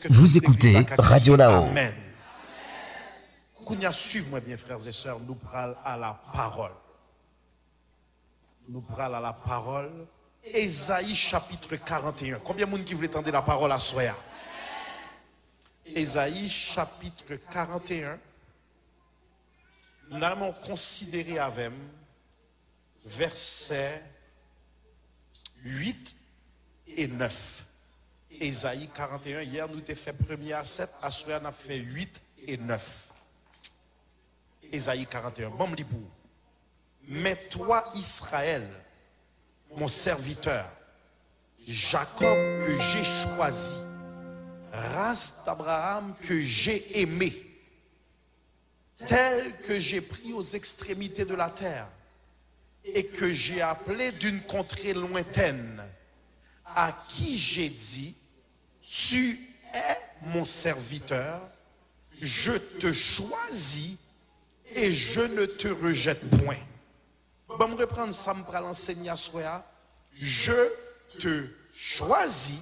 Vous écoutez Radio Nao. Amen. Kounya, suivez-moi bien, frères et sœurs, nous parlons à la parole. Nous parlons à la parole. Ésaïe chapitre 41. Combien de monde qui voulait entendre la parole à soi? Ésaïe chapitre 41. Nous allons considérer avec versets 8 et 9. Ésaïe 41. Hier, nous avons fait premier à 7. À soi, on a fait 8 et 9. Ésaïe 41. Bon, me dit pour. Mais toi, Israël, mon serviteur, Jacob que j'ai choisi, race d'Abraham que j'ai aimé, tel que j'ai pris aux extrémités de la terre et que j'ai appelé d'une contrée lointaine, à qui j'ai dit, tu es mon serviteur, je te choisis et je ne te rejette point. Bon, me reprendre ça, me prendre l'enseigner à soi. Je te choisis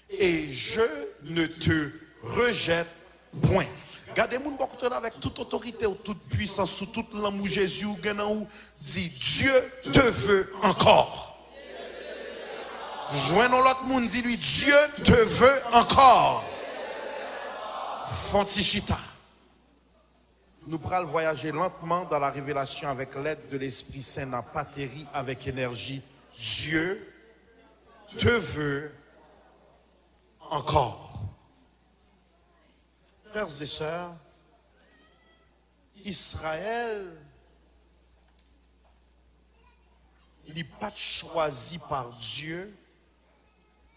et je ne te rejette point. Gardez-moi avec toute autorité ou toute puissance, sous toute l'amour Jésus ou dit Dieu te veut encore. Joignons l'autre monde, dit lui Dieu te veut encore. Fontichita. Nous pourrons voyager lentement dans la révélation avec l'aide de l'Esprit Saint n'a pas terri avec énergie. Dieu te veut encore. Frères et sœurs, Israël n'est pas choisi par Dieu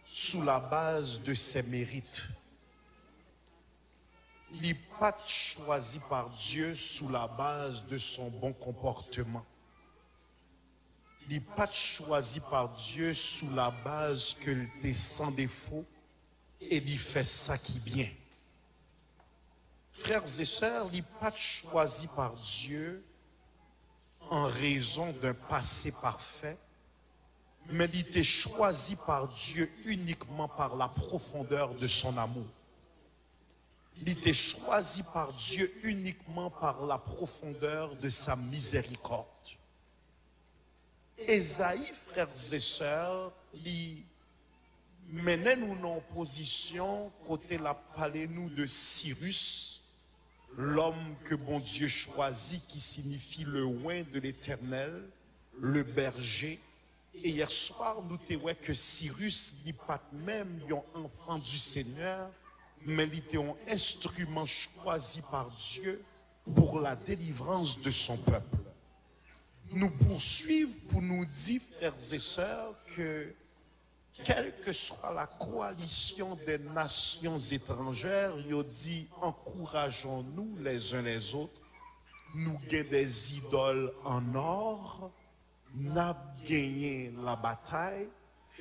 sous la base de ses mérites. Il n'est pas choisi par Dieu sous la base de son bon comportement. Il n'est pas choisi par Dieu sous la base qu'il est sans défaut et il fait ça qui bien. Frères et sœurs, il n'est pas choisi par Dieu en raison d'un passé parfait, mais il était choisi par Dieu uniquement par la profondeur de son amour. Il était choisi par Dieu uniquement par la profondeur de sa miséricorde. Ésaïe, frères et sœurs, il menait nous en position côté la parler nous de Cyrus, l'homme que bon Dieu choisit, qui signifie le oint de l'Éternel, le berger. Et hier soir, nous avons vu que Cyrus n'est pas même un enfant du Seigneur, mais il était un instrument choisi par Dieu pour la délivrance de son peuple. Nous poursuivons pour nous dire, frères et sœurs, que quelle que soit la coalition des nations étrangères, il dit encourageons-nous les uns les autres. Nous gagnons des idoles en or, nous avons gagné la bataille.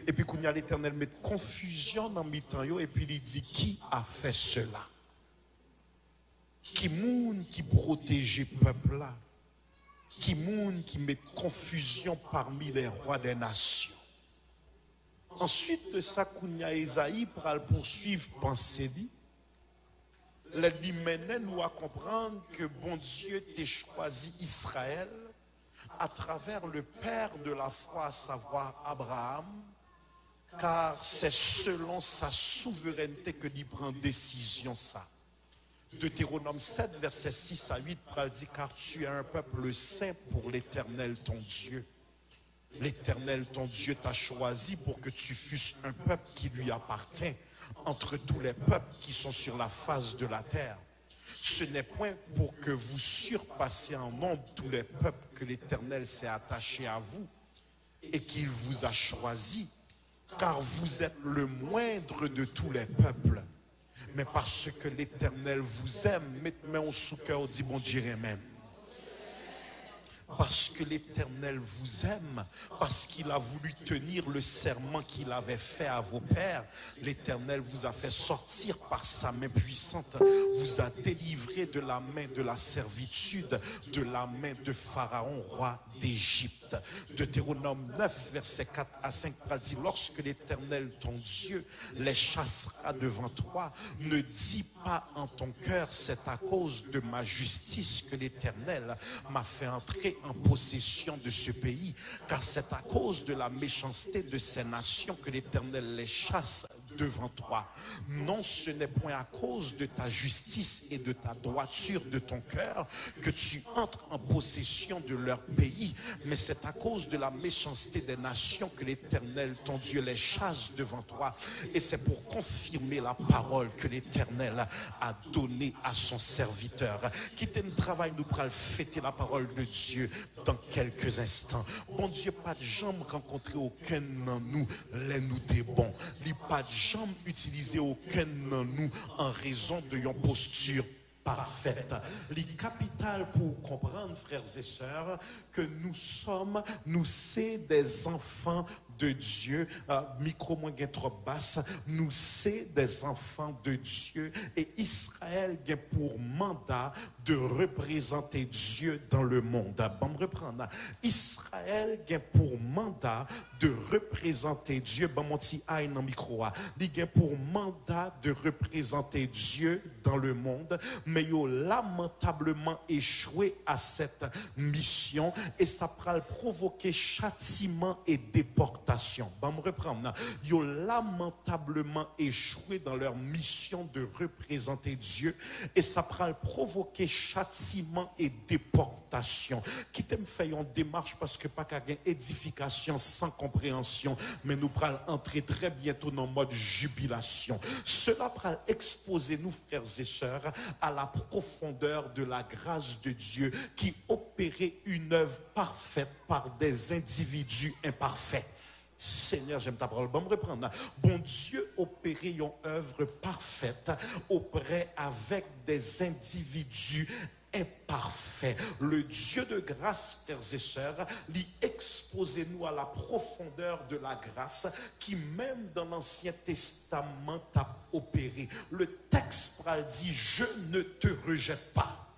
Et puis, quand l'Éternel met confusion dans le temps, et puis il dit qui a fait cela? Qui moun qui protège le peuple là? Qui moun qui met confusion parmi les rois des nations? Ensuite de ça, Kounia Esaïe pour poursuivre pensée dit, lui mène nous à comprendre que bon Dieu t'a choisi Israël à travers le père de la foi, à savoir Abraham, car c'est selon sa souveraineté que il prend décision ça. Deutéronome 7, versets 6 à 8, dit car tu es un peuple saint pour l'Éternel ton Dieu. L'Éternel ton Dieu t'a choisi pour que tu fusses un peuple qui lui appartient entre tous les peuples qui sont sur la face de la terre. Ce n'est point pour que vous surpassiez en nombre tous les peuples que l'Éternel s'est attaché à vous et qu'il vous a choisi, car vous êtes le moindre de tous les peuples. Mais parce que l'Éternel vous aime, mettez main au sous-cœur, dit bon Dieu même. parce que l'Éternel vous aime, parce qu'il a voulu tenir le serment qu'il avait fait à vos pères. L'Éternel vous a fait sortir par sa main puissante, vous a délivré de la main de la servitude, de la main de Pharaon, roi d'Égypte. Deutéronome 9, versets 4 à 5 dit: lorsque l'Éternel ton Dieu les chassera devant toi, ne dis pas en ton cœur, c'est à cause de ma justice que l'Éternel m'a fait entrer en possession de ce pays, car c'est à cause de la méchanceté de ces nations que l'Éternel les chasse devant toi. Non, ce n'est point à cause de ta justice et de ta droiture de ton cœur que tu entres en possession de leur pays, mais c'est à cause de la méchanceté des nations que l'Éternel ton Dieu les chasse devant toi. Et c'est pour confirmer la parole que l'Éternel a donnée à son serviteur. Quittez le travail, nous pourrons fêter la parole de Dieu dans quelques instants. Bon Dieu, pas de jambes rencontrer aucun dans nous, les nous des bons. Il pas de jambes utiliser aucun dans nous en raison de une posture parfaite. Les capitales pour comprendre, frères et sœurs, que nous c'est des enfants de Dieu. Micro moins trop basse, nous c'est des enfants de Dieu, et Israël a pour mandat de représenter Dieu dans le monde. Bon, me reprendre. Israël a pour mandat de représenter Dieu. Bon, mon petit aïe dans micro. Il a pour mandat de représenter Dieu dans le monde, mais ils ont lamentablement échoué à cette mission, et ça va provoquer châtiment et déportation. Bon, me reprendre. Ils ont lamentablement échoué dans leur mission de représenter Dieu, et ça va provoquer châtiment et déportation. Qui t'aime faire une démarche, parce que pas qu'à une édification sans compréhension, mais nous allons entrer très bientôt dans le mode jubilation. Cela va exposer nous, frères et sœurs, à la profondeur de la grâce de Dieu qui opérait une œuvre parfaite par des individus imparfaits. Seigneur, j'aime ta parole. Bon, me reprendre. Bon Dieu opérait une œuvre parfaite auprès avec des individus imparfait. Le Dieu de grâce, frères et sœurs, lui exposez-nous à la profondeur de la grâce qui même dans l'Ancien Testament a opéré. Le texte dit: je ne te rejette pas.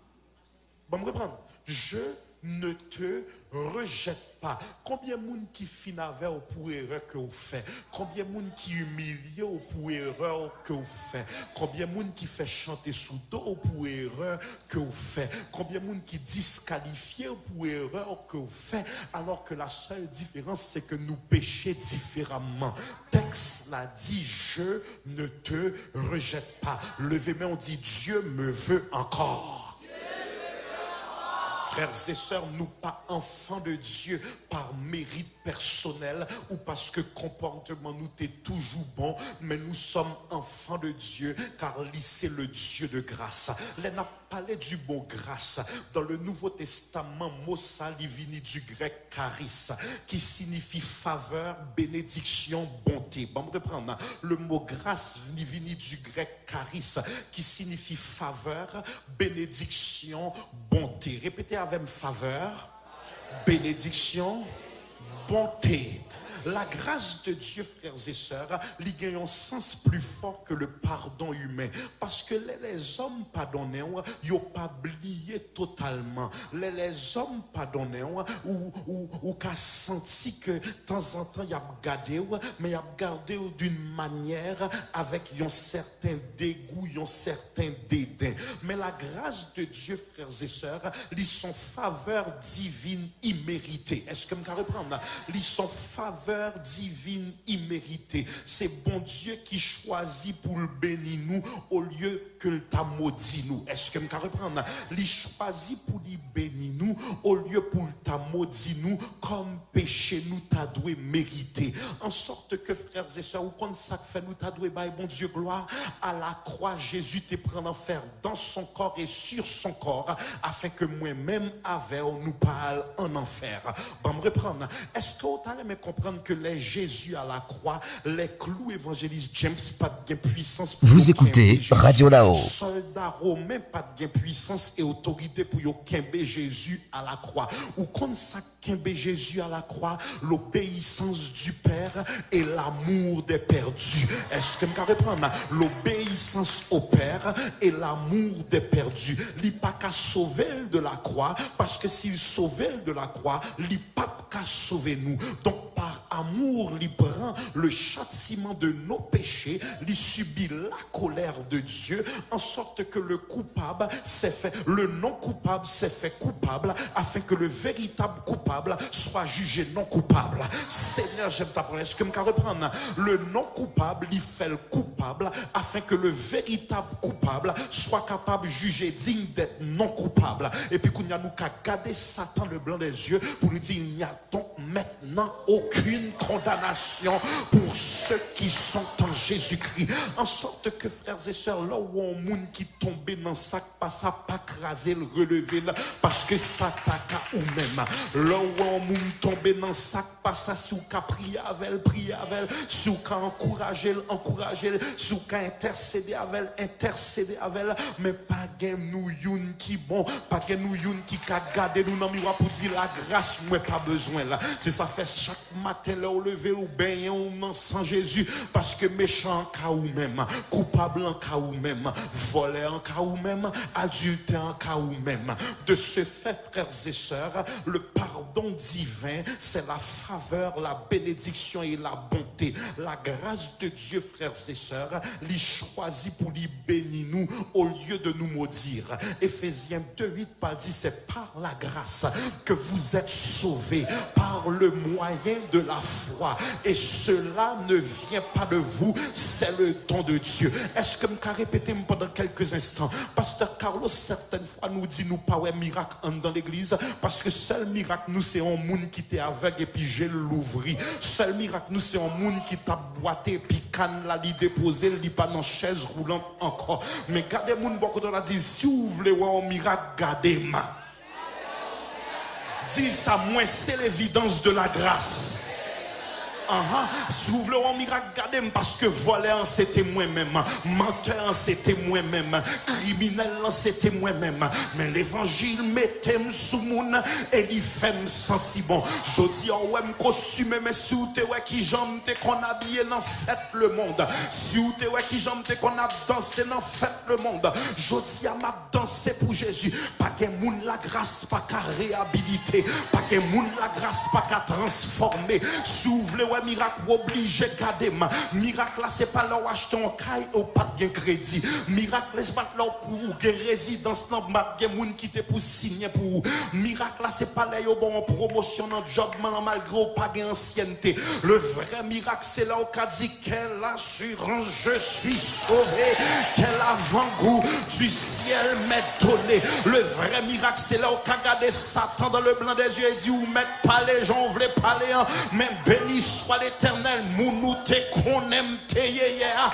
Bon, me reprendre. Je ne te rejette pas. Combien de monde qui finavait au pour erreur que vous faites? Combien de monde qui humilie au pour erreur que vous faites? Combien de monde qui fait chanter sous dos au pour erreur que vous faites? Combien de monde qui disqualifie au pour erreur que vous faites? Alors que la seule différence, c'est que nous péchons différemment. Texte l'a dit: je ne te rejette pas. Levez-moi, on dit: Dieu me veut encore. Frères et sœurs, nous pas enfants de Dieu par mérite personnel ou parce que comportement nous est toujours bon, mais nous sommes enfants de Dieu car lui c'est le Dieu de grâce. Là n'a parlé du mot grâce dans le Nouveau Testament. Mot ça vient du grec charis qui signifie faveur, bénédiction, bonté. Bon, on reprendre. Le mot grâce vient du grec charis qui signifie faveur, bénédiction, bonté. Répétez avec moi: faveur, bénédiction, bonté. La grâce de Dieu, frères et sœurs, il gagne un sens plus fort que le pardon humain. Parce que les hommes pardonnés, ils n'ont pas oublié totalement. Les hommes pardonnés, ou qu'a senti que de temps en temps, ils ont gardé, mais ils ont gardé d'une manière avec un certain dégoût, un certain dédain. Mais la grâce de Dieu, frères et sœurs, ils sont faveur divine imméritée. Est-ce que je peux reprendre? Ils sont faveur divine imméritée. C'est bon Dieu qui choisit pour le bénir nous au lieu que le t'a maudit nous. Est-ce que je peux reprendre? Il choisit pour lui bénir nous au lieu pour le t'a maudit nous comme péché nous t'a doué mériter. En sorte que, frères et sœurs, ou comme ça fait nous t'a doué bail bon Dieu gloire, à la croix Jésus te prend l'enfer dans son corps et sur son corps afin que moi-même avec nous parle en enfer. Bon, me reprendre. Est-ce que vous allez me comprendre comprendre que les Jésus à la croix, les clous évangélistes James, pas de puissance. Vous écoutez Radio Nao. Soldats romains, pas de puissance et autorité pour yo kembe Jésus à la croix. Ou comme ça kembe Jésus à la croix, l'obéissance du Père et l'amour des perdus. Est-ce que je peux reprendre? L'obéissance au Père et l'amour des perdus. Il n'y a pas qu'à sauver de la croix, parce que s'il sauvait de la croix, il n'y a pas qu'à sauver nous. Donc par amour, il prend le châtiment de nos péchés, il subit la colère de Dieu, en sorte que le coupable s'est fait, le non coupable s'est fait coupable, afin que le véritable coupable soit jugé non coupable. Seigneur, j'aime ta parole. Est-ce que je peux reprendre? Le non coupable, il fait le coupable, afin que le véritable coupable soit capable de juger digne d'être non coupable. Et puis, qu'on a nous qu'à garder Satan le blanc des yeux pour nous dire, il n'y a donc maintenant aucune condamnation pour ceux qui sont en Jésus-Christ. En sorte que, frères et sœurs, là où on monde qui tombait dans le sac, pas ça, pas craser, le relever, parce que ça t'attaque ou même. Là où on monde tombé dans le sac, pas ça, si vous prier avec elle, si vous encourager, si vous intercéder avec elle, mais pas gain nous youn qui bon, pas gain nous youn qui ka garder nous dans miroir pour dire la grâce, moi pas besoin là. C'est ça fait chaque matin là au lever ou baigner ou sans Jésus, parce que méchant en cas ou même, coupable en cas ou même, voleur en cas ou même, adultère en cas ou même. De ce fait, frères et sœurs, le pardon divin, c'est la faveur, la bénédiction et la bonté. La grâce de Dieu, frères et sœurs, l'y choisit pour l'y bénir nous au lieu de nous maudire. Éphésiens 2:8 dit, c'est par la grâce que vous êtes sauvés, par le moyen de la foi. Et cela ne vient pas de vous, c'est le don de Dieu. Est-ce que je peux répéter pendant quelques instants? Pasteur Carlos, certaines fois, nous dit, nous pas un miracle dans l'église, parce que seul miracle, nous, c'est un monde qui était aveugle et puis j'ai l'ouvri. Seul miracle, nous, c'est un monde qui t'a boité et puis canne la lit déposé, il pas dans chaise roulante encore. Mais gardez moun beaucoup de la dit, si vous voulez voir un miracle, gardez-moi. Dis ça, moi, c'est l'évidence de la grâce. Si vous voulez un miracle, gardez-moi, parce que voler c'était moi-même, menteur c'était moi-même, criminel c'était moi-même. Mais l'évangile mettait sous moun et il fait me sentir bon. Je dis ouais me costume, mais si vous te ouais qui jambe te qu'on habillé dans fête le monde, si vous te ouais qui jambe te qu'on a dansé dans fête le monde, je dis à m'a dansé pour Jésus. Pas que moun la grâce pas qu'à réhabiliter, pas que moun la grâce pas qu'à transformer. Si vous voulez miracle obligé garder ma miracle là c'est pas là où acheter un caille ou pas de crédit. Miracle c'est pas là pour résidence dans bien moun qui te pour signer pour. Miracle là c'est pas là où bon promotion dans job malgré pas de ancienneté. Le vrai miracle c'est là où qu'a dit quelle assurance je suis sauvé, quel avant-goût du ciel m'est donné. Le vrai miracle c'est là où qu'a gardé Satan dans le blanc des yeux et dit ou mettre pas les gens voulaient parler mais béni soit l'éternel, mounou te qu'on aime te hier,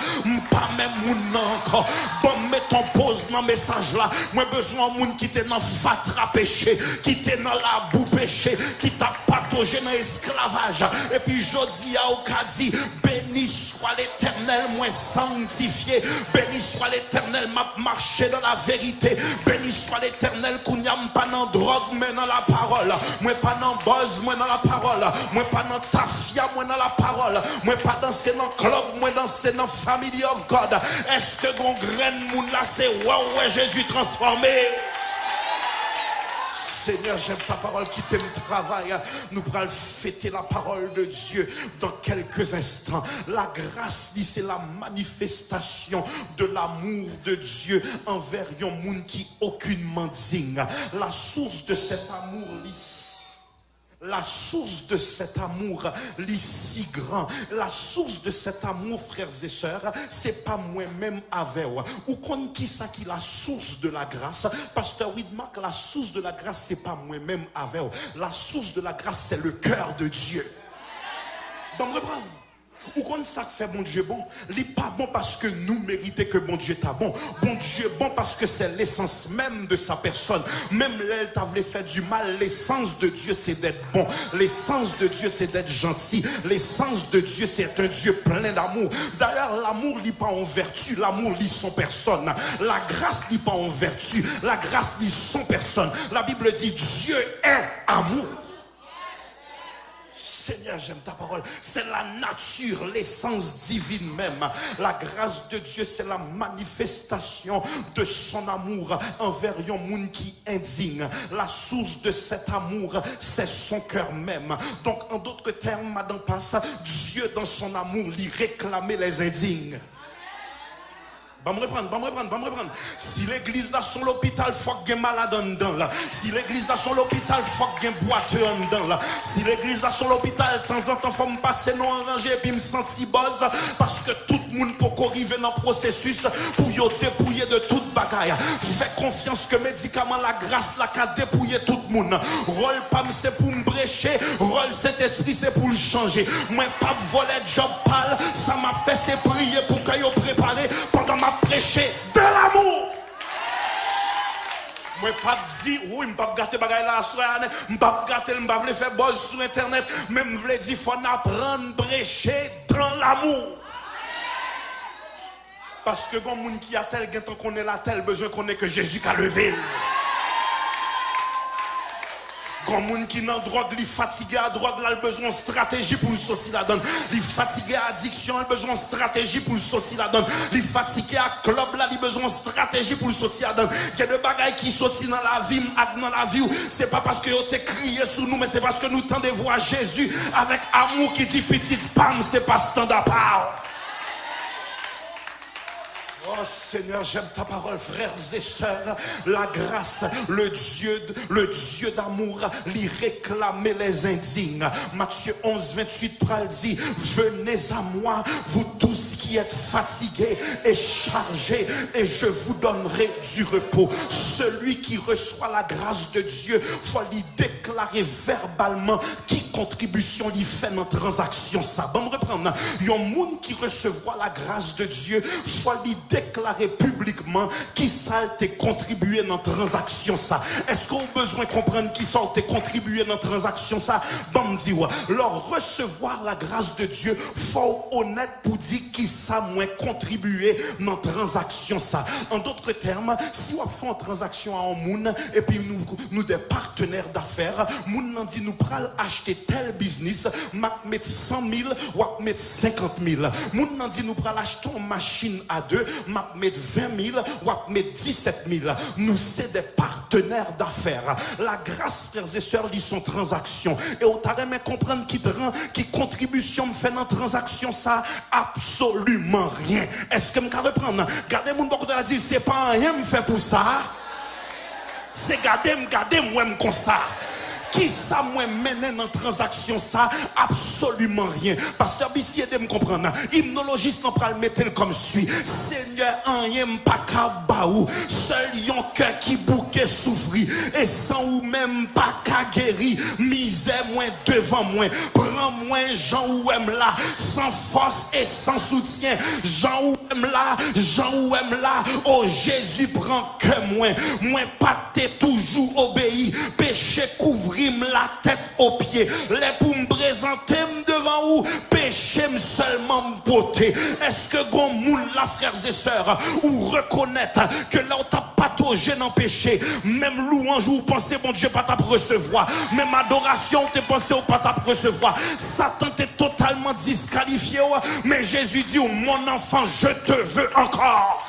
pas même moun encore. Bon, mets ton pause dans le message là. Moi, besoin de moun qui te dans fatra péché, qui te dans la boue péché, qui t'a patogé dans l'esclavage. Et puis, jodi a okadi, béni soit l'éternel, moi sanctifié. Béni soit l'éternel, m'a marché dans la vérité. Béni soit l'éternel, qu'on n'y a pas dans drogue, mais dans la parole. Moi, pas dans buzz, moi dans la parole. Moi, pas dans tafia, moi dans la parole. Moi pas danser dans club, moi danser dans Family of God. Est-ce que gon graine moun là c'est ouais Jésus transformé? Seigneur, j'aime ta parole qui t'aime travail. Nous pourrons fêter la parole de Dieu dans quelques instants. La grâce, c'est la manifestation de l'amour de Dieu envers un monde qui aucunement digne. La source de cet amour, la source de cet amour, est si grand. La source de cet amour, frères et sœurs, c'est pas moi-même avec vous. Ou qu'on qui ça qui la source de la grâce? Pasteur Widmark, la source de la grâce, c'est pas moi-même avec vous. La source de la grâce, c'est le cœur de Dieu. Donc, reprendre. Ou qu'on ça fait bon Dieu bon, il pas bon parce que nous méritons que bon Dieu t'a bon. Bon Dieu bon parce que c'est l'essence même de sa personne. Même l'elle t'a voulu faire du mal, l'essence de Dieu c'est d'être bon. L'essence de Dieu c'est d'être gentil. L'essence de Dieu c'est un Dieu plein d'amour. D'ailleurs l'amour lit pas en vertu, l'amour lit son personne. La grâce lit pas en vertu, la grâce lit son personne. La Bible dit Dieu est amour. Seigneur, j'aime ta parole. C'est la nature, l'essence divine même. La grâce de Dieu, c'est la manifestation de son amour envers un monde qui est indigne. La source de cet amour, c'est son cœur même. Donc, en d'autres termes, Madame Passe, Dieu dans son amour, lui réclamait les indignes. Va me reprendre. Si l'église là son l'hôpital, faut qu'il y ait malade en dedans là. Si l'église là son l'hôpital, faut qu'il y ait boiteux en dedans là. Si l'église là son l'hôpital, de temps en temps, faut me passer non arrangé et puis me sentir buzz. Parce que tout le monde peut arriver dans le processus pour y dépouiller de toute bagaille. Fais confiance que médicament, la grâce là, qu'a dépouillé tout le monde. Rôle pas c'est pour me brécher, rôle cet esprit c'est pour le changer. Moi, pas voler job pâle, ça m'a fait c'est prier pour qu'il y préparé pendant ma prêcher de l'amour. Moi pas dire oui, me pas gâter bagaille là soir, me pas gâter, me pas faire buzz sur internet, même me vle dire faut apprendre prêcher dans l'amour. Parce que quand moun qui a tel temps qu'on est là tel besoin qu'on est que Jésus qu'a levé. Quand moun qui nan drogue, li fatigué à drogue, là, le besoin de stratégie pour le sortir la donne. Li fatigué à addiction, le besoin de stratégie pour le sortir la donne. Li fatigué à club, là, il besoin de stratégie pour le sortir la donne. Il y a des bagailles qui sortent dans la vie, dans la vie. C'est pas parce que vous t'es crié sur nous, mais c'est parce que nous tendez voir Jésus avec amour qui dit petite pam, c'est pas standard power. Oh Seigneur, j'aime ta parole, frères et sœurs. La grâce, le Dieu d'amour, lui réclamait les indignes. Matthieu 11, 28 pral dit, venez à moi, vous tous qui êtes fatigués et chargés, et je vous donnerai du repos. Celui qui reçoit la grâce de Dieu, faut lui déclarer verbalement qui contribution lui fait dans transaction. Ça, bon, me reprendre. Il y a un monde qui recevra la grâce de Dieu, faut lui déclarer publiquement qui ça t'a contribué dans transaction ça. Est-ce qu'on a besoin de comprendre qui ça t'a contribué dans transaction ça? Bon me dit ouais. Leur recevoir la grâce de Dieu, faut honnête pour dire qui ça moins contribué dans transaction ça. En d'autres termes, si on fait une transaction à un monde et puis nous des partenaires d'affaires, moun nan dit nous pral acheter tel business, m'a mettre 100 000 ou mettre 50 000. Moun nan dit nous pral acheter une machine à deux, m'a mettre 20 000 ou mettre 17 000. Nous c'est des partenaires d'affaires. La grâce, frères et sœurs, ils sont transactions. Et au taré mais comprendre qui contribution me fait dans transaction ça absolument rien. Est-ce que me can reprendre? Gardez mon beaucoup de la dit c'est pas rien me fait pour ça. C'est garder moi comme ça. Qui ça moi mène dans transaction ça? Absolument rien. Pasteur Bissi aide me comprendre. Hymnologiste n'en pral mettre comme suit. Seigneur en yem pas kabaou. Seul yon cœur qui bouquet souffri. Et sans ou même pas ka guéri. Misère moins devant moi. Prends moi Jean ou aime là. Sans force et sans soutien. Jean ou aime là. Jean ou aime là. Oh Jésus prend que moi. Moi pas t'es toujours obéi. Péché couvri la tête aux pieds, les pour me présenter devant vous, péché seulement me porter. Est-ce que gon moun la frères et sœurs ou reconnaître que là on t'a pataugé dans péché, même louange ou pensez bon Dieu pas t'a recevoir, même adoration t'es pensé ou pas t'a recevoir, Satan t'est totalement disqualifié, mais Jésus dit mon enfant je te veux encore.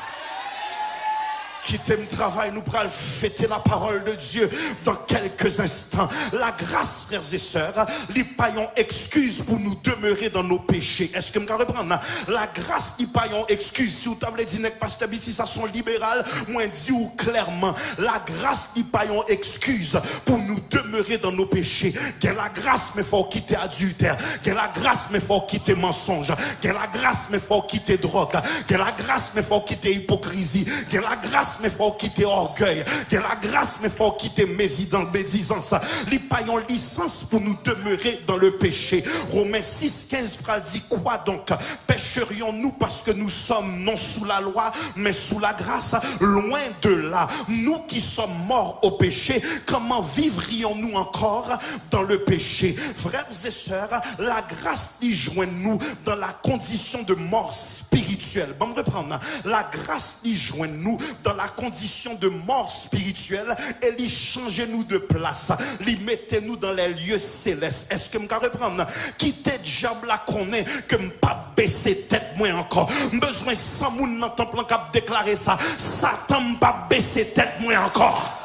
Quittez le travail, nous pourrons fêter la parole de Dieu dans quelques instants. La grâce, frères et sœurs, les païons excuse pour nous demeurer dans nos péchés. Est-ce que je peux reprendre? La grâce, les païons excuse. Si vous avez dit que pasteur Bissi, ça sont libéral, moi dis ou clairement, la grâce, les païons excuse pour nous demeurer dans nos péchés. Qu'il la grâce, mais faut quitter adultère. Qu'il la grâce, mais faut quitter mensonge. Qu'il la grâce, mais faut quitter drogue. Qu'il la grâce, mais faut quitter hypocrisie. Qu'il la grâce, grâce, mais faut quitter orgueil. Il y a la grâce, mais faut quitter médisance. Li pa yon licence pour nous demeurer dans le péché. Romains 6:15 dit quoi donc? Pécherions-nous parce que nous sommes non sous la loi, mais sous la grâce? Loin de là. Nous qui sommes morts au péché, comment vivrions-nous encore dans le péché? Frères et sœurs, la grâce y joint nous dans la condition de mort spirituelle. Bon, me reprendre. La grâce y joint nous dans la condition de mort spirituelle et lui changer nous de place. Lui mettez nous dans les lieux célestes. Est-ce que me ka reprendre? Quitter diable là qu'on est que me pas baisser tête moi encore. Besoin sans moun dans temple cap déclarer ça. Satan pas baisser tête moi encore.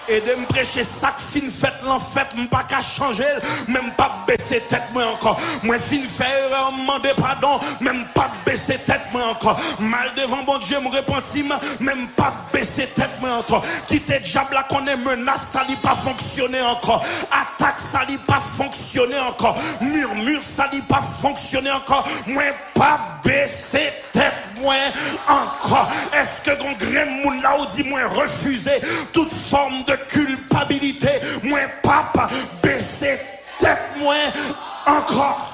Et de me prêcher ça fin fait l'enfait m'pas qu'à changer même pas baisser tête moi encore moi fin faire erreur demander pardon même pas baisser tête moi encore mal devant bon Dieu me repentir même pas baisser tête moi encore quitter diable là qu'on est menace ça li pas fonctionner encore attaque ça li pas fonctionner encore murmure ça li pas fonctionner encore moi pas baisser tête moi encore. Est-ce que ton grain moun là ou dit moi refuser toute forme de culpabilité, moi papa baisser tête moi encore.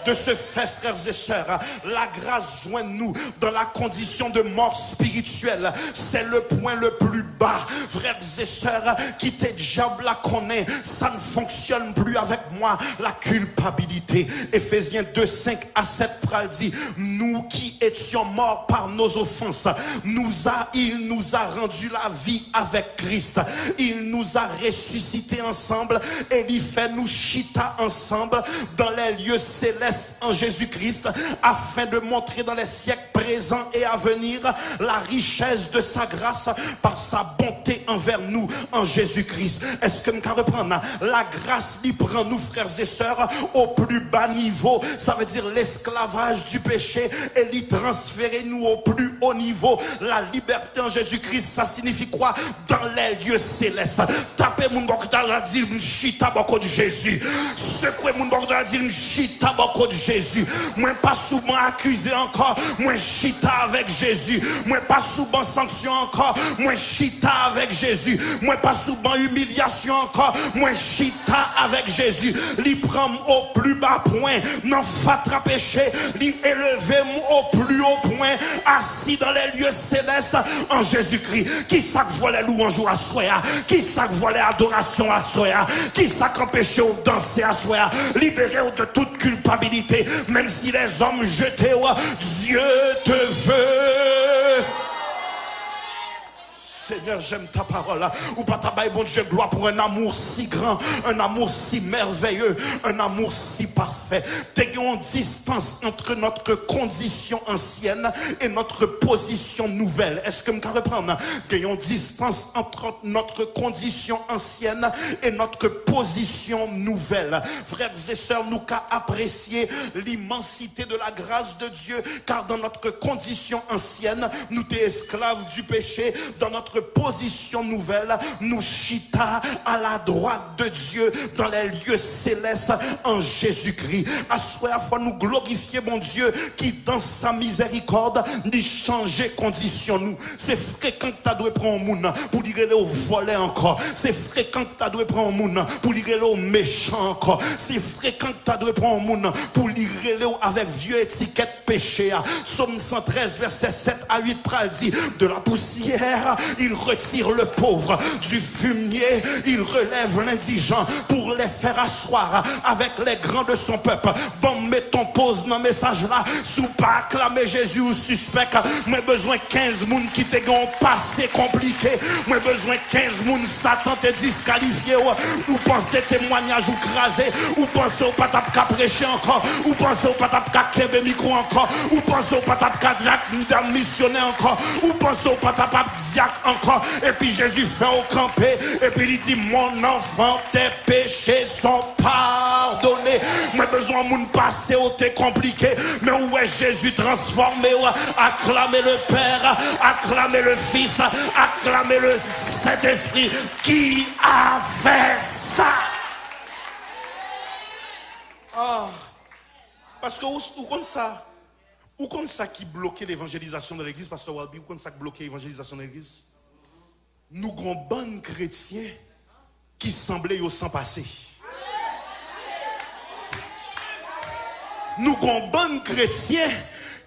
De ce fait, frères et sœurs, la grâce joint nous dans la condition de mort spirituelle. C'est le point le plus bas. Frères et sœurs, quitter diable là qu'on est, ça ne fonctionne plus avec moi. La culpabilité. Éphésiens 2:5 à 7 dit, nous qui étions morts par nos offenses, il nous a rendu la vie avec Christ. Il nous a ressuscités ensemble et il fait nous chita ensemble dans les lieux célestes en Jésus-Christ, afin de montrer dans les siècles présents et à venir la richesse de sa grâce par sa bonté envers nous en Jésus-Christ. Est-ce que nous pouvons reprendre? La grâce qui prend nous, frères et sœurs, au plus bas niveau, ça veut dire l'esclavage du péché, et lui transférer nous au plus haut niveau. La liberté en Jésus-Christ, ça signifie quoi? Dans les lieux célestes. Tapez mon bordel la dire chita boko de Jésus. Secouez mon bordel la dire chita boko de Jésus. Moi pas souvent accusé encore, moi chita avec Jésus. Moi pas souvent sanction encore, moi chita avec Jésus. Moi pas souvent humiliation encore, moi chita avec Jésus. Li prend au plus bas point, non fatra péché, li élevé au plus haut point, assis dans les lieux célestes en Jésus-Christ. Qui ça que voit les louanges à soya? Qui ça que voit les adorations à soya? Qui ça qu'empêche ou danser à soya? Libéré de toute culpabilité. Même si les hommes jetés, Dieu te veut. Seigneur, j'aime ta parole. Ou pas ta baille, bon Dieu, gloire pour un amour si grand, un amour si merveilleux, un amour si parfait. T'ayons distance entre notre condition ancienne et notre position nouvelle. Est-ce que je peux reprendre? T'ayons distance entre notre condition ancienne et notre position nouvelle. Frères et sœurs, nous qu'à apprécier l'immensité de la grâce de Dieu, car dans notre condition ancienne, nous t'es esclaves du péché. Dans notre position nouvelle, nous chita à la droite de Dieu dans les lieux célestes en Jésus-Christ. À soi, à fois nous glorifier mon Dieu qui dans sa miséricorde nous changer condition nous. C'est fréquent que tu dois prendre un monde pour lui aller au volet encore. C'est fréquent que tu dois prendre un monde pour lui aller au méchant encore. C'est fréquent que tu dois prendre un monde pour lui aller avec vieux étiquette péché. Psaume 113 verset 7 à 8 pral dit, de la poussière il retire le pauvre, du fumier il relève l'indigent pour les faire asseoir avec les grands de son peuple. Bon, mettons pause dans le message là, sous pas acclamer Jésus ou suspect. Moi besoin 15 moun qui te gon passé compliqué. Moi besoin 15 moun Satan te disqualifié ou pensez témoignage ou crasé, ou pensez au patap ka prêcher encore, ou pensez au patap ka kebe micro encore, ou pensez au patap ka diak missionnaire encore, ou pensez au patap diak encore. Et puis Jésus fait au camper et puis il dit, mon enfant, tes péchés sont pardonnés. Moi besoin moun passer au t'es compliqué, mais où est Jésus transformé? Acclamez le Père, acclamez le Fils, acclamez le Saint-Esprit qui a fait ça. Parce que où comme ça, Ou comme ça qui bloquait l'évangélisation de l'église, Pasteur Walby, ou comme ça qui bloquait l'évangélisation de l'église? Nous avons bon chrétiens qui semblaient au sans passer. Nous avons bon chrétiens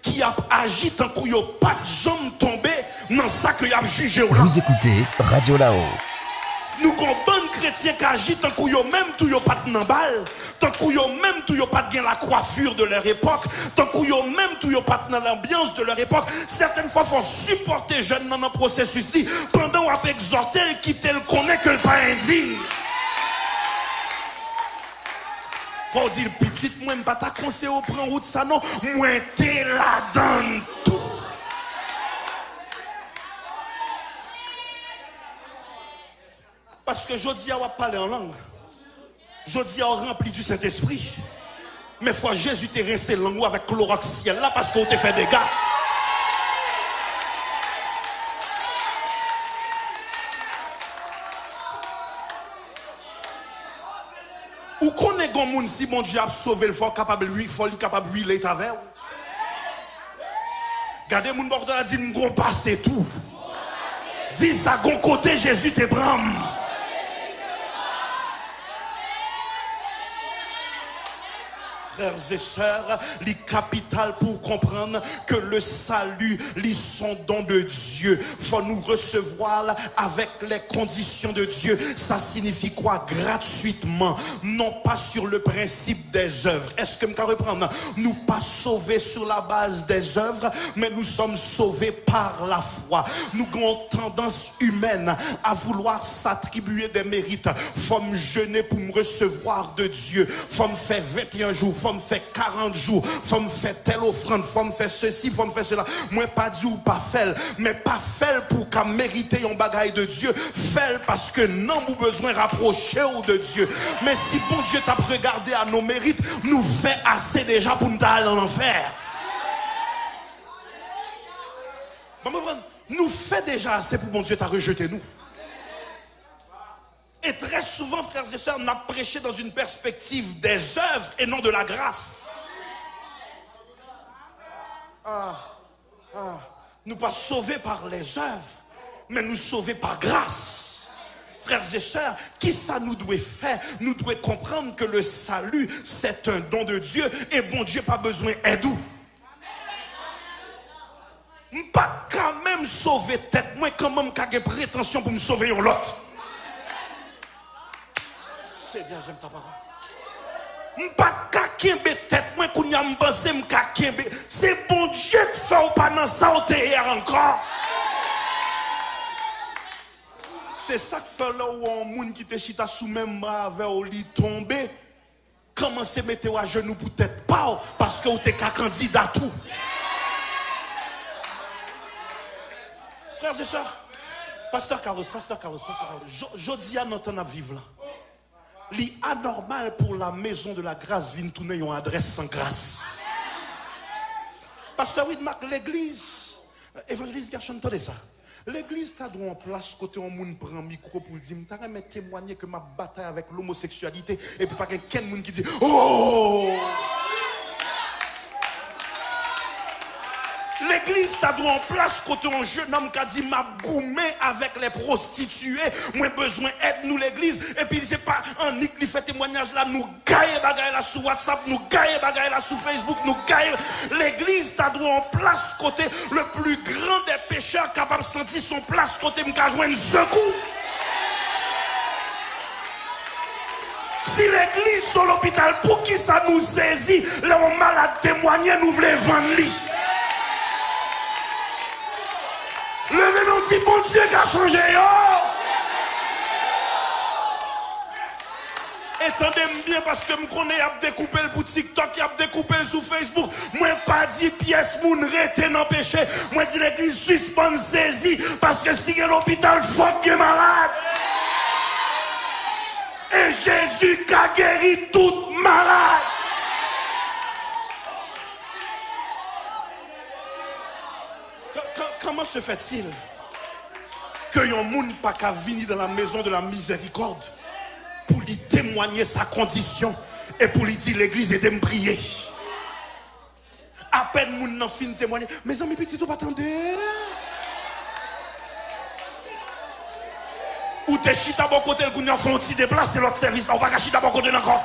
qui a agi tant qu'il n'y a pas de jambes tombées dans ça que y a jugé. Vous écoutez Radio là-haut. Nous avons bon chrétiens qui agissent tant qu'il y a même tout y a pas de nambal, tant qu'il y a même tout y a pas de la coiffure de leur époque, tant qu'il y a même tout y a pas de l'ambiance de leur époque. Certaines fois, il faut supporter jeunes dans un processus dit pendant qu'on exhorter quitter le connaît que le pas indigne. Faut dire petite moi pas ta conseil au prend route ça non, moi t'es là-dedans tout. Parce que je dis à parler en langue. Je dis à rempli du Saint-Esprit. Mais fois Jésus t'a rincé langue avec Clorox ciel là parce qu'on t'a fait des gars. Ou connaît gon moun si bon Dieu a sauvé le fort capable lui, faut lui capable lui l'est avec. Gardez moun bord la dit m'gon passer tout. Dis ça gon côté Jésus te bram. Frères et sœurs, les capitales pour comprendre que le salut, les sont don de Dieu. Faut nous recevoir avec les conditions de Dieu. Ça signifie quoi? Gratuitement, non pas sur le principe des œuvres. Est-ce que je peux reprendre? Nous pas sauvés sur la base des œuvres, mais nous sommes sauvés par la foi. Nous avons tendance humaine à vouloir s'attribuer des mérites. Faut me jeûner pour me recevoir de Dieu. Faut me faire 21 jours. Faut me faire 40 jours, faut me faire telle offrande, faut me faire ceci, faut me faire cela. Moi pas dit ou pas fait, mais pas fait pour qu'à mériter un bagaille de Dieu, fait parce que non nous besoin rapprocher de Dieu. Mais si bon Dieu t'a regardé à nos mérites, nous fait assez déjà pour nous aller en enfer. Nous fait déjà assez pour bon Dieu t'a rejeté nous. Et très souvent, frères et sœurs, on a prêché dans une perspective des œuvres et non de la grâce. Nous pas sauvés par les œuvres, mais nous sauvés par grâce. Frères et sœurs, qui ça nous doit faire? Nous devons comprendre que le salut, c'est un don de Dieu et bon Dieu pas besoin d'aide. Pas quand même sauver tête, moi quand même j'ai prétention pour me sauver un l'autre. C'est bien, j'aime ta parole. M'pas kakembe tête, moi qu'on y a m'pense m'kakembe. C'est bon Dieu de faire ou pas dans ça ou t'es hier encore. C'est ça que fait là où un monde qui te chita sous même bras avec au lit tombé. Commencez à mettre à genoux pour tête pas parce que ou t'es qu'un candidat tout. Frères et sœurs, Pasteur Carlos, je dis à notre temps à vivre là. Li anormal pour la maison de la grâce vient tourner une adresse sans grâce. Pasteur Widmark, l'église, évangéliste Gershon, attendez ça. L'église t'a droit en place côté on moun prend micro pour dire m'ta remettre témoigner que ma bataille avec l'homosexualité et puis pas quelqu'un moun qui dit oh. L'église t'a droit en place côté un jeune homme qui a dit m'a goumé avec les prostituées, moi besoin aide nous l'église et puis c'est pas un nick qui fait témoignage là nous gagne bagaille là sur WhatsApp, nous gagne bagaille là sur Facebook, nous gagne l'église t'a droit en place côté le plus grand des pécheurs capable de sentir son place côté m'ka joindre secours. Si l'église sur l'hôpital pour qui ça nous saisit, les malades témoigner nous voulons vendre lui. Levez-nous, dit bon Dieu qui a changé. Attendez-moi bien parce que je connais à découper le pour TikTok, à découper le sur Facebook. Moi pas dit pièce moun rete dans péché. Moi dit l'église suspend saisie parce que si l'hôpital faut qu'il est malade. Et Jésus qui a guéri tout malade. Comment se fait-il que un monde pas qu'à venir dans la maison de la miséricorde pour lui témoigner sa condition et pour lui dire l'église est de me prier? À peine moun nan fin témoigner. Mes amis petits, tu pas attendre. Ou t'es chita bon côté, le gounion font petit déplacer l'autre service. Ou pas qu'à chita bon côté encore.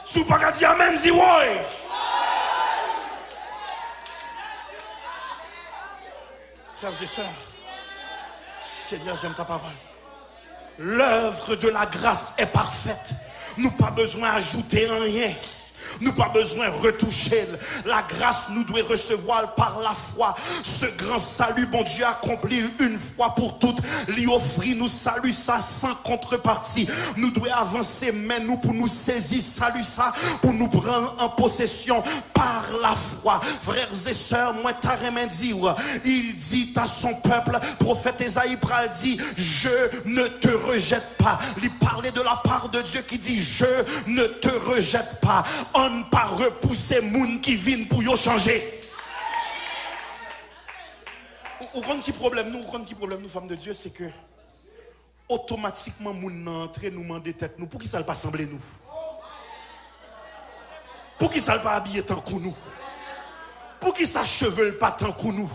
Sous pas qu'à dire amen, dis ouais. Frères et sœurs, Seigneur, j'aime ta parole. L'œuvre de la grâce est parfaite. Nous pas besoin d'ajouter rien. Nous pas besoin de retoucher. La grâce nous doit recevoir par la foi. Ce grand salut, bon Dieu, accompli une fois pour toutes. Lui offrir nous salut ça sans contrepartie. Nous devons avancer, mais nous pour nous saisir salut ça, pour nous prendre en possession par la foi. Frères et sœurs, moi t'as dire, il dit à son peuple, prophète Esaïe pral dit, je ne te rejette pas. Il parlait de la part de Dieu qui dit, je ne te rejette pas. On ne pas repousser moun qui viennent pour y changer. Ou grand qui problème nous femmes de Dieu, c'est que automatiquement moun entre nous demander tête nous pour qui ça ne pas sembler nous. Pour qui ça ne pas habiller tant que nous. Pour qui ça cheveux pas tant que nous.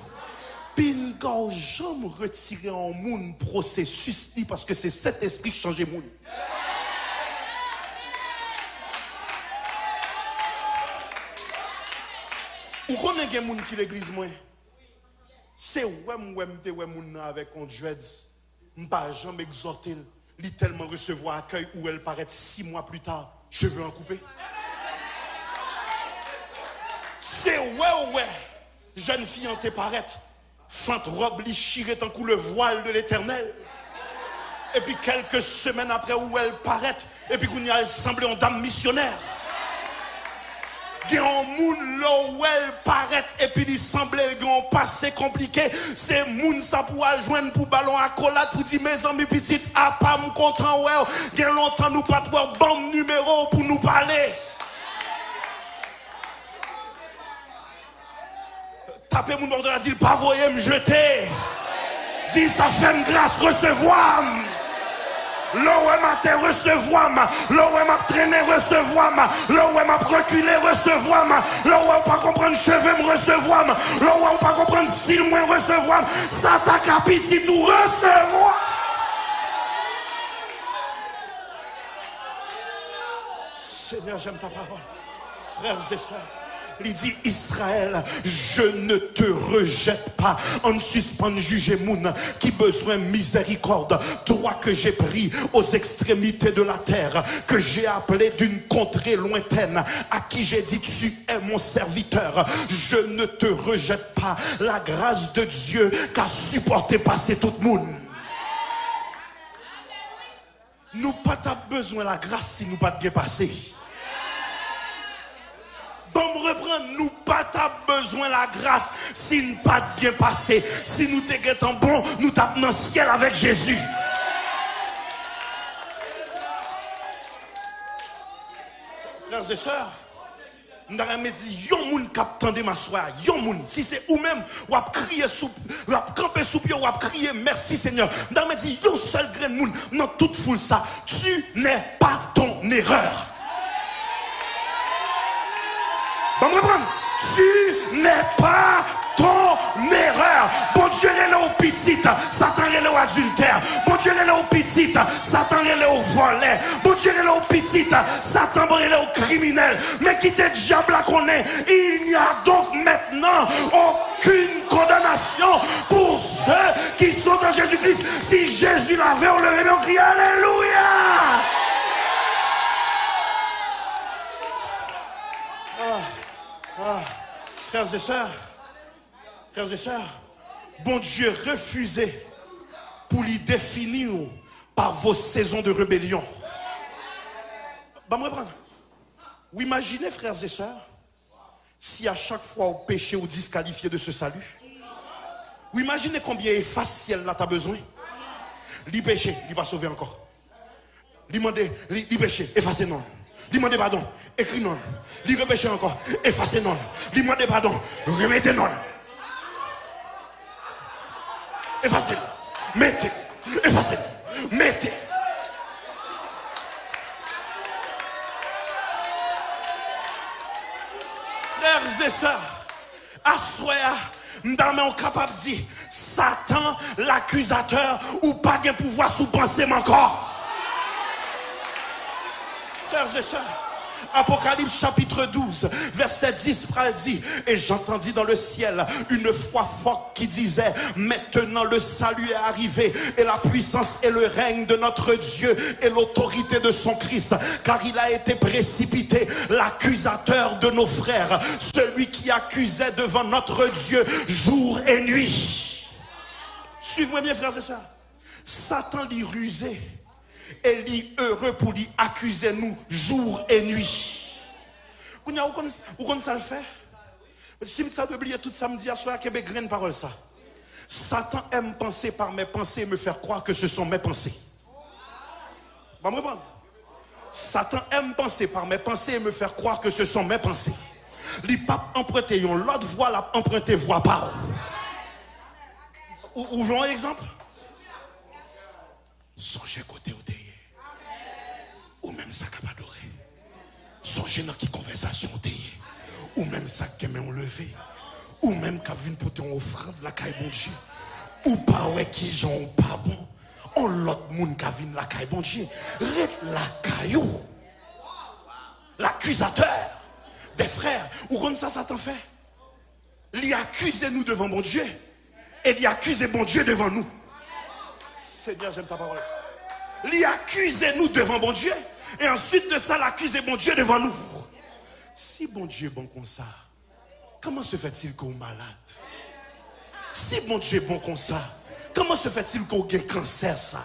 Puis nous jamais retirer en moun processus parce que c'est cet esprit qui change moun. Ou connaît des gens qui l'église moi. C'est ouais avec un dreads. M'pas jamais exhorter, li tellement recevoir accueil où elle paraît 6 mois plus tard, cheveux en coupé. C'est ouais jeune fille en te paraît, fente robe li chiré tant coup le voile de l'Éternel. Et puis quelques semaines après où elle paraît, et puis qu'on y a semblé en dame missionnaire. Il y a un monde là où elle paraît et puis il semblait qu'il y a un passé compliqué. C'est moun ça pour joindre pour ballon à collade pour dire mes amis petites à pas me content ouais. Il y a longtemps nous pas trouver bon numéro pour nous parler. Tapez mon bord de la dit pas voyer me jeter. Dis ça fait une grâce recevoir. Là où m'a recevoir, là où m'a traîné recevoir, là où m'a reculé recevoir, là où pas comprendre cheveux me recevoir, là où pas comprendre style moi recevoir, ça t'a capité tout recevoir. Seigneur, j'aime ta parole. Frères et sœurs. Il dit Israël, je ne te rejette pas. En suspens juger moun qui besoin miséricorde. Toi que j'ai pris aux extrémités de la terre, que j'ai appelé d'une contrée lointaine, à qui j'ai dit tu es mon serviteur. Je ne te rejette pas. La grâce de Dieu qu'a supporté passer tout le monde. Nous pas besoin de la grâce si nous pas de passer. Bon, reprendre, nous pas besoin de la grâce si nous pas bien passé. Si nous t'es bon, nous tapons dans le ciel avec Jésus. Frères et sœurs, nous avons dit, yon moun kap tande ma soeur, yon moun, si c'est ou même, ou ap crier sous, ou ap camper sous pied, ou ap crier merci Seigneur. Nous avons dit, yon seul grain de moun, dans toute foule ça, tu n'es pas ton erreur. Tu n'es pas ton erreur. Bon Dieu est au petit, Satan est au adultère. Bon Dieu est au petit, Satan est au volet. Bon Dieu est au petit, Satan est au criminel. Mais qui te diable à connaître, il n'y a donc maintenant aucune condamnation pour ceux qui sont en Jésus-Christ. Si Jésus l'avait, on l'aurait bien crié Alléluia. Frères et sœurs, bon Dieu refusé pour lui définir par vos saisons de rébellion. Vous imaginez, frères et sœurs, si à chaque fois au péché ou disqualifié de ce salut, vous imaginez combien facial là t'as besoin? Lui péché, il va sauver encore. Lui demander, lui péché, effacer non. Lui demander pardon, écrit non. Lui repêcher encore, effacer non. Lui demander pardon, remettez non. Effacez, mettez, effacez, mettez. et sœurs, à soya, m'dame on capable de dire, Satan, l'accusateur, ou pas de pouvoir sous penser encore. Frères et sœurs, Apocalypse chapitre 12, verset 10, pral dit, et j'entendis dans le ciel une voix forte qui disait, maintenant le salut est arrivé, et la puissance et le règne de notre Dieu, et l'autorité de son Christ, car il a été précipité, l'accusateur de nos frères, celui qui accusait devant notre Dieu jour et nuit. Suivez-moi bien, frères et sœurs. Satan l'y rusé, et l'y heureux pour l'y accuser nous jour et nuit. Vous connaissez ça le fait? Si vous avez oublié tout samedi à soir, Québec graine parole ça. Satan aime penser par mes pensées et me faire croire que ce sont mes pensées. Vous me répondre? Satan aime penser par mes pensées et me faire croire que ce sont mes pensées. Les papes empruntent l'autre voix, l'a emprunté voix par. Ou un exemple? Songez côté au théier. Ou même ça capable adorer. Songez dans qui conversation au théier. Ou même ça qui main levé. Ou même qui vient pour ton offrande la caille bon Dieu. Ou pas ouais qui j'en pas bon. On l'autre monde qui vient la caille bon Dieu. Rête la caillou. L'accusateur des frères. Ou comme ça Satan fait? Il accuse nous devant bon Dieu. Et il accuse bon Dieu devant nous. Seigneur, j'aime ta parole. Il accuse nous devant bon Dieu. Et ensuite de ça, l'accuse bon Dieu devant nous. Si bon Dieu est bon comme ça, comment se fait-il qu'on est malade? Si bon Dieu est bon comme ça, comment se fait-il qu'on ait cancer ça?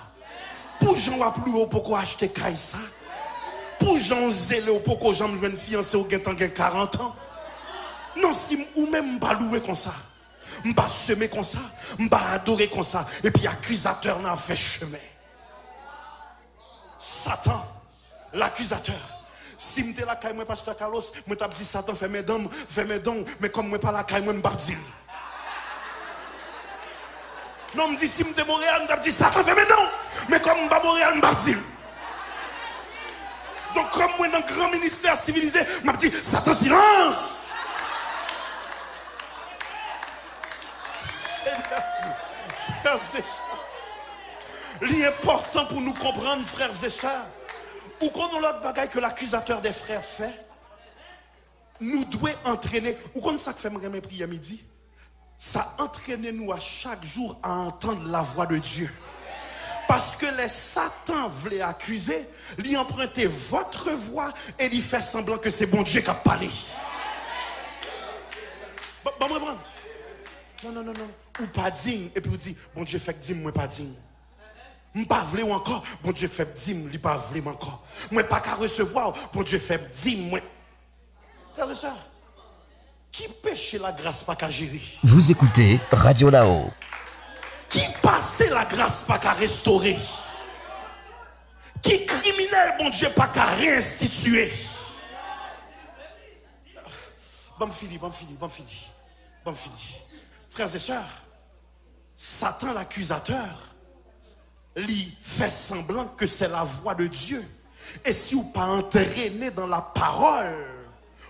Pour gens à plus haut, pourquoi acheter caille ça? Pour gens zélés, pourquoi gens me fiancé au gain 40 ans? Non, si ou même pas louer comme ça. M'ba semer comme ça, m'ba adorer comme ça, et puis accusateur n'a fait chemin. Satan, l'accusateur. Si m'te la caille moi pasteur Carlos, moi t'a dit Satan fais mes dons, mais comme moi pas la caille moi m'ba dire. Non me dit si m'te Montréal, m't'a dit Satan fais mes dons, mais comme m'ba Montréal m'ba dire. Donc comme moi dans grand ministère civilisé, m'a dit Satan silence. L'important pour nous comprendre, frères et sœurs, ou quand on l'autre bagaille que l'accusateur des frères fait, nous devons entraîner. Ou quand ça fait mes prières midi, ça entraîne nous à chaque jour à entendre la voix de Dieu. Parce que les Satan voulaient accuser, lui emprunter votre voix et lui fait semblant que c'est bon Dieu qui a parlé. Bon, me prendre. Non. Ou pas digne. Et puis vous dites, bon Dieu fait que digne, moi pas digne. M'pas vle ou encore, bon Dieu fait digne, li pas vle encore. Moi pas qu'à recevoir, bon Dieu fait digne, moi. Frères et sœurs, qui pêche la grâce pas qu'à gérer? Vous écoutez Radio là-haut. Qui passe la grâce pas qu'à restaurer? Qui criminel, bon Dieu, pas qu'à réinstituer? Bon fini. Frères et sœurs, Satan l'accusateur, lui fait semblant que c'est la voix de Dieu. Et si vous pas entraîné dans la parole,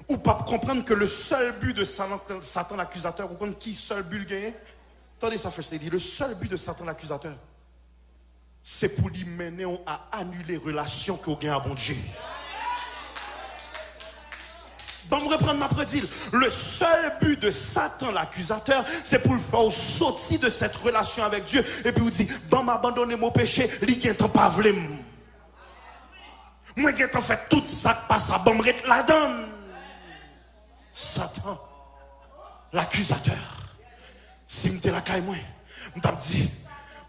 ou pas comprendre que le seul but de Satan l'accusateur, vous comprenez qui seul but le gagner? Attendez ça, fait le seul but de Satan l'accusateur, c'est pour lui mener à annuler relation que vous gagnez à bon Dieu. Bon, me reprendre ma prédile. Le seul but de Satan l'accusateur, c'est pour le faire sortir de cette relation avec Dieu et puis vous dit, bon, m'abandonner mon péché, li gen tan pa vle. Moi gen tan fait tout ça qui passe à bon me la donne. Satan l'accusateur. Si m'te la caille moi, m't'a dit,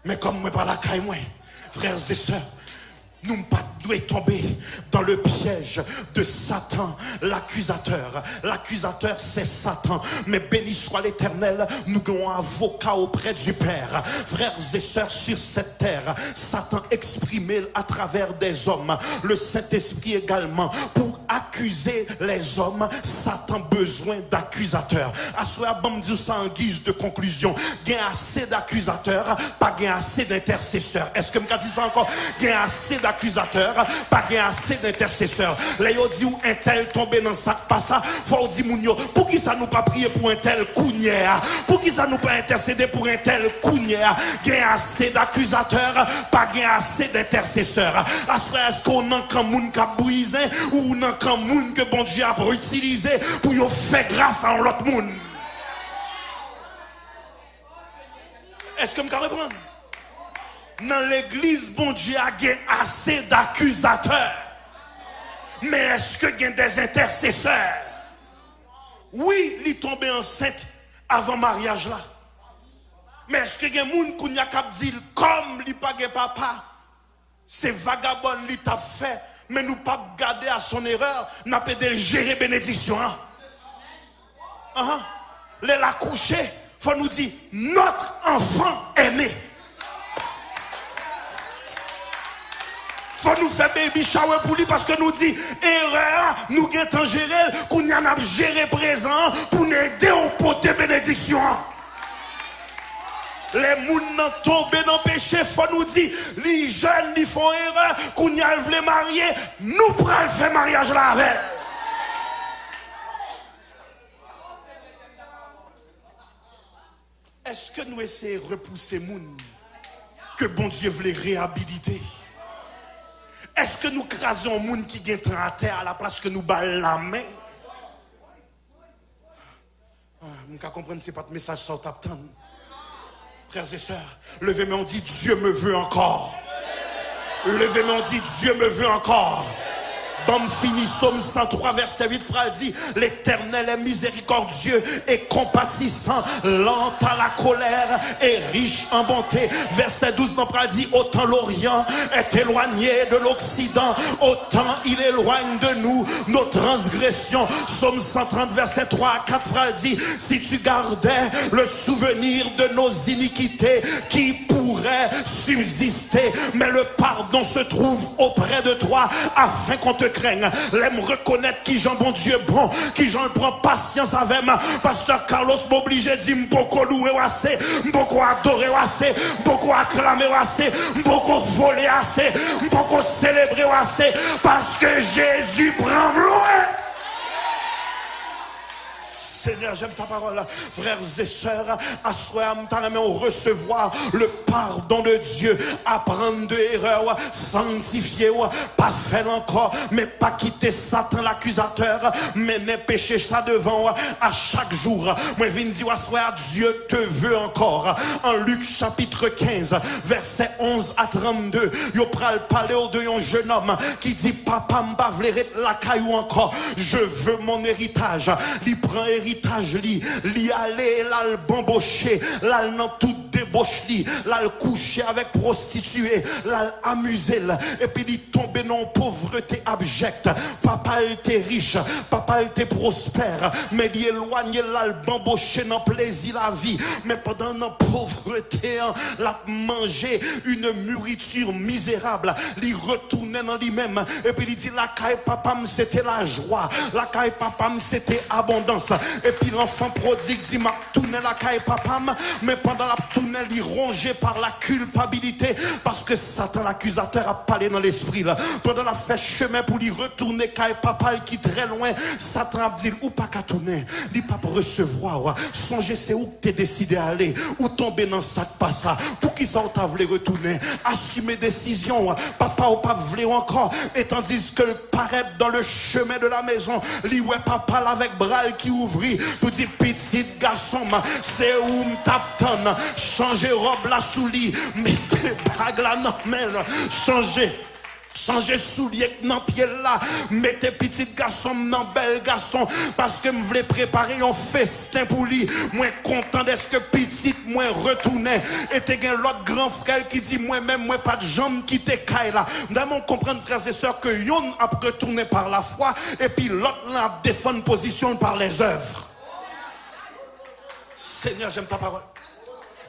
mais comme moi pas la caille moi, frères et sœurs, nous ne devons pas tomber dans le piège de Satan, l'accusateur. L'accusateur, c'est Satan. Mais béni soit l'Éternel, nous avons un avocat auprès du Père. Frères et sœurs, sur cette terre, Satan exprimé à travers des hommes. Le Saint-Esprit également. Pour accuser les hommes, Satan besoin d'accusateurs. À ce moment, je dis ça en guise de conclusion. Il y a assez d'accusateurs, pas assez d'intercesseurs. Est-ce que je dis ça encore? Il y a assez d'accusateurs, pas assez d'intercesseurs. Les yo dit ou un tel tombé dans sac pas ça, faut dire moun yo, pour qui ça nous pas prier pour un tel cougnière, pour qui ça nous pas intercéder pour un tel cougnière, gain assez d'accusateurs, pas gain assez d'intercesseurs. Est-ce qu'on a qu'un moun qui a brisé ou on a qu'un moun que bon Dieu a utilisé pour yo faire grâce à l'autre moun? Est-ce que je peux reprendre? Dans l'église, bon Dieu a assez d'accusateurs. Mais est-ce que il y a des intercesseurs? Oui, il est tombé enceinte avant le mariage là. Mais est-ce que il y a des gens qui ont dit comme il pas papa, c'est vagabond qui t'a fait, mais nous pas garder à son erreur, n'a pas de gérer bénédiction. Les la coucher, faut nous dire notre enfant est né. Faut nous faire baby shower pour lui parce que nous dit erreur, nous avons géré, qu'on y a géré présent pour nous aider au poté bénédiction. Les gens tombés dans le péché, faut nous dire les jeunes ils font erreur, qu'on y a voulu marier, nous prenons faire mariage là avec. Est-ce que nous essayons de repousser les gens que bon Dieu voulait réhabiliter? Est-ce que nous crasons un monde qui est à terre à la place que nous baillons la main? Je comprends que ce n'est pas de message sur ta tête. Frères et sœurs, levez-moi, on dit Dieu me veut encore. Levez-moi, on dit Dieu me veut encore. Bon fini, Psaume 103, verset 8, pral dit, l'Éternel est miséricordieux et compatissant, lent à la colère et riche en bonté. Verset 12, pral dit, autant l'Orient est éloigné de l'Occident, autant il éloigne de nous nos transgressions. Psaume 130, verset 3 à 4, pral dit, si tu gardais le souvenir de nos iniquités, qui pourrait subsister, mais le pardon se trouve auprès de toi, afin qu'on te craigne. L'aime reconnaître qui j'en bon Dieu bon, qui j'en prend patience avec moi. Pasteur Carlos m'oblige de dire beaucoup louer assez, beaucoup adorer assez, beaucoup acclamer assez, beaucoup voler assez, beaucoup célébrer assez, parce que Jésus prend loin. Seigneur, j'aime ta parole. Frères et sœurs, assoyons recevoir le pardon de Dieu, apprendre de erreurs, sanctifier, pas faire encore, mais pas quitter Satan l'accusateur, mais ne pécher ça devant à chaque jour. Moi, je viens dire, assoyons, Dieu te veut encore. En Luc chapitre 15, verset 11 à 32, yo pral parler de un jeune homme qui dit, papa m'ba vle la caillou encore, je veux mon héritage. Il prend héritage, li aller, là le bambocher, là dans tout débauche, là le coucher avec prostituée, là amuser, et puis il tombe dans pauvreté abjecte. Papa était riche, papa était prospère, mais il éloigné là le bambocher dans plaisir la vie, mais pendant la pauvreté, l'a mangé une nourriture misérable, il retournait dans lui-même, et puis il dit la caille papa c'était la joie, la caille papa c'était abondance. Et puis l'enfant prodigue dit m'a tourné la caille papa, mais pendant la tournée il est rongé par la culpabilité parce que Satan l'accusateur a parlé dans l'esprit là. Pendant la fait chemin pour lui retourner caille papa qui très loin, Satan a dit ou pas qu'à tourner, il pas pour recevoir. Songez c'est où que tu es décidé à aller, ou tomber dans ça pas ça. Pour qui ça t'a voulu retourner, assumer décision, papa ou pas voulu encore, et tandis que paraît dans le chemin de la maison, lui ouais papa là avec bras qui ouvrit pour dire petit garçon, c'est où m'taptonne, changer robe là sous lit, mettez bague là non mais changer soulier dans pied là, mettez petit garçon dans bel garçon, parce que me voulais préparer un festin pour lui. Moi content d'être que petit moi retourner, et t'es un l'autre grand frère qui dit moi même moi pas de jambes qui te caille là. Nous comprendre frères et sœurs que yon a retourné par la foi et puis l'autre là a défendre position par les œuvres. Seigneur, j'aime ta parole.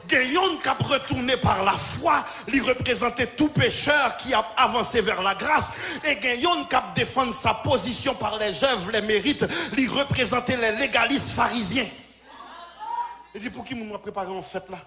Gayon qui a retourné par la foi, lui représentait tout pécheur qui a avancé vers la grâce, et Gayon qui a défendu sa position par les œuvres, les mérites, lui représentait les légalistes pharisiens. Il dit pour qui nous a préparé en fête là,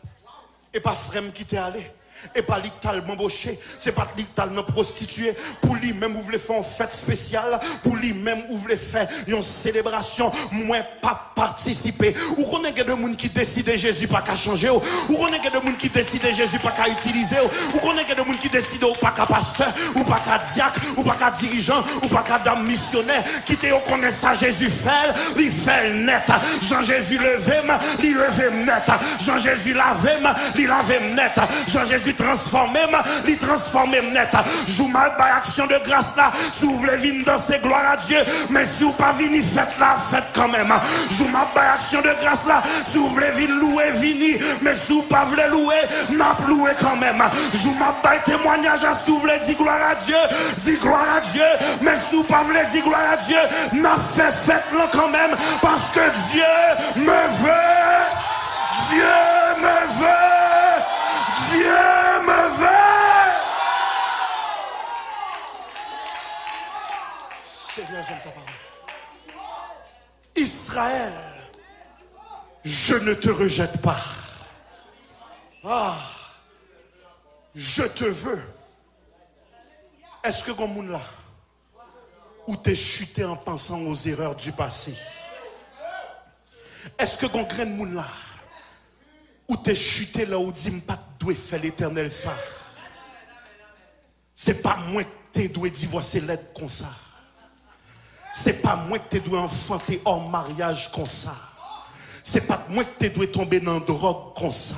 et pas frère qui t'est allé. Et pas lui qui t'a embauché, c'est pas lui qui t'a prostitué. Pour lui même, vous voulez faire une fête spéciale. Pour lui même, vous voulez faire une célébration. Moi, pas participer. Ou qu'on ait des gens qui décident Jésus pas qu'à changer. Ou qu'on ait des gens qui décident Jésus pas qu'à utiliser. Ou qu'on ait des gens qui décident pas qu'à pasteur, ou pas qu'à diacre, ou pas qu'à dirigeant, ou pas qu'à dame missionnaire. Qui te connaît ça, Jésus fait, il fait net. Jean-Jésus levé, il levé net. Jean-Jésus lavé, il lavé net. Jean-Jésus transformé, il transformé net. Jou mal par action de grâce là, si vous voulez venir danser gloire à Dieu, mais si vous pas venir faites la fête quand même. Jou mal par action de grâce là, si vous voulez venir louer, venir, mais si vous pas voulez louer, n'a pas loué quand même. Jou mal par témoignage, si vous voulez dire gloire à Dieu, dis gloire à Dieu, mais si vous pas voulez dire gloire à Dieu, n'a fait fête là quand même, parce que Dieu me veut, Dieu me veut, Dieu me veut. Seigneur, j'aime ta parole. Israël, je ne te rejette pas. Ah, je te veux. Est-ce que comme monde là, ou t'es chuté en pensant aux erreurs du passé? Est-ce que comme grain de monde là, ou t'es chuté là où dit pas doit faire l'éternel ça? C'est pas moi que t'es doit divorcer l'aide comme ça. C'est pas moi que t'es doit enfanter hors mariage comme ça. C'est pas moi que t'es doit tomber dans drogue comme ça.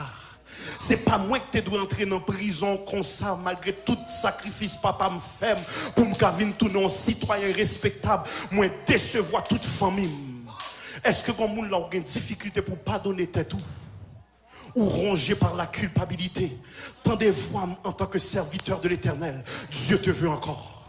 C'est pas moi que tu dois entrer dans prison comme ça, malgré tout sacrifice papa me fait pour me venir tout non citoyen respectable, moi décevoir toute famille. Est-ce que quand moun là a une difficulté pour pardonner tête ou rongé par la culpabilité? Tendez-vous en tant que serviteur de l'Éternel. Dieu te veut encore.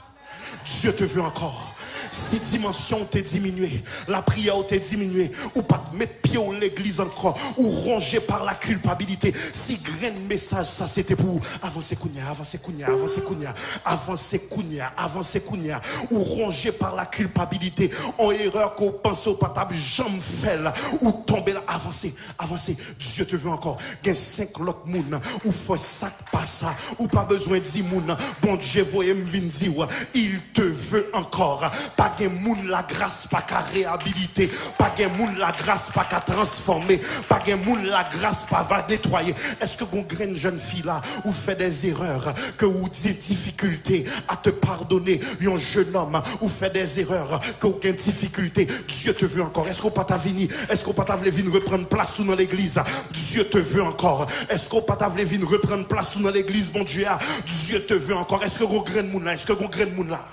Dieu te veut encore. Si dimension t'est diminuée, la prière t'est diminuée, ou pas mettre pied au l'église encore, ou rongé par la culpabilité, si grain de message ça c'était pour avancer kounia, avancer kounia, avancer kounia, avancer kounia, avancer kounia, ou rongé par la culpabilité, en erreur qu'on pense au patable, jambe fêle, ou tomber là, avancer, avancer, Dieu te veut encore. Gen 5 l'autre moun, ou fait ça pas ça, ou pas besoin 10 moun, bon Dieu voyez me vinn dire, il te veut encore. Pas de moun la grâce pas qu'à réhabiliter, pas de moun la grâce pas qu'à transformer, pas de moun la grâce pas va nettoyer. Est-ce que vous graine jeune fille là ou fait des erreurs, que vous des difficultés à te pardonner, un jeune homme ou fait des erreurs, que vous avez difficulté, Dieu te veut encore. Est-ce qu'on pas ta venir, est-ce qu'on pas ta venir reprendre place dans l'église? Dieu te veut encore. Est-ce qu'on pas ta venir reprendre place dans l'église, mon Dieu? Dieu te veut encore. Est-ce que vous graine moun là? Est-ce que vous graine moun là?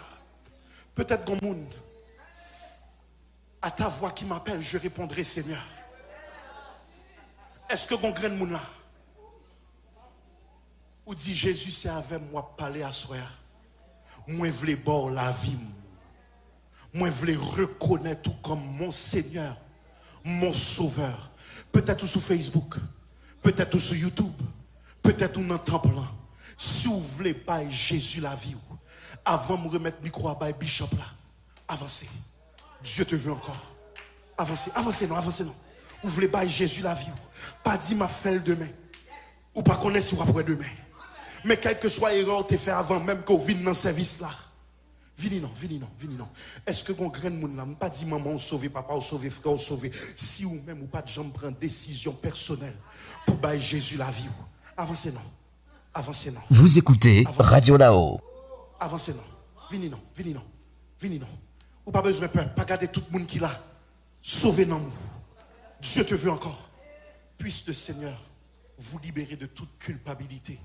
Peut-être qu'on monde, à ta voix qui m'appelle, je répondrai Seigneur. Est-ce que qu'on graine moun là? Ou dit Jésus c'est avec moi parler à soi. Moi v'lais bord la vie. Moi v'lais reconnaître tout comme mon Seigneur, mon Sauveur. Peut-être sur Facebook, peut-être sur YouTube, peut-être dans le temple. Si vous voulez pas Jésus la vie. Avant de me remettre le micro à Bishop là, avancez. Dieu te veut encore. Avancez, avancez non, avancez non. Vous voulez pas Jésus la vie. Pas dit m'a fait le demain. Ou pas connaître si vous après demain. Mais quel que soit l'erreur que tu fait avant même que vous venez dans le service là. Vini non, vini non, vini non. Est-ce que vous grain de monde là, pas dit maman ou sauver, papa ou sauver, frère ou sauver. Si ou même ou pas de gens prendre décision personnelle pour bailler Jésus la vie. Avancez non. Avancez non. Vous écoutez Radio Nao. Avancez non. Vini non. Vini non. Vini non. Ou pas besoin de peur. Pas garder tout le monde qui l'a. Sauvez non. Dieu te veut encore. Puisse le Seigneur vous libérer de toute culpabilité.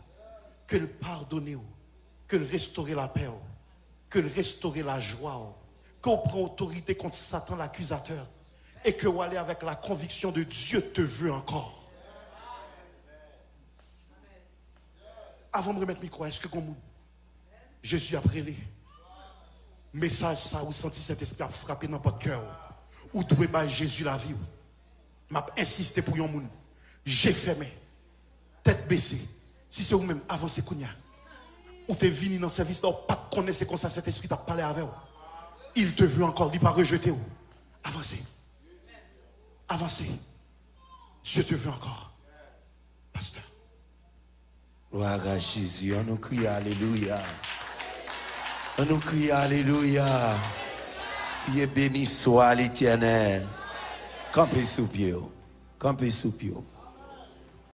Que le pardonner. Que le restaurer la paix. Que le restaurer la joie. Qu'on prend autorité contre Satan l'accusateur. Et que vous allez avec la conviction de Dieu te veut encore. Avant de remettre le micro, est-ce que vous Jésus a prélé. Message ça, ou senti cet esprit a frappé dans votre cœur. Ou doué par Jésus la vie. M'a insisté pour yon moun. J'ai fermé. Tête baissée. Si c'est vous-même, avancez kounya. Ou t'es venu dans le service, là, pas connaître comme ça cet esprit t'a parlé avec vous. Il te veut encore, il pas rejeter vous. Avancez. Avancez. Dieu te veut encore. Pasteur. Gloire à Jésus. On nous crie Alléluia. On nous crie Alléluia. Qui est béni soit l'Éternel. Campez sous pied. Campez sous pied.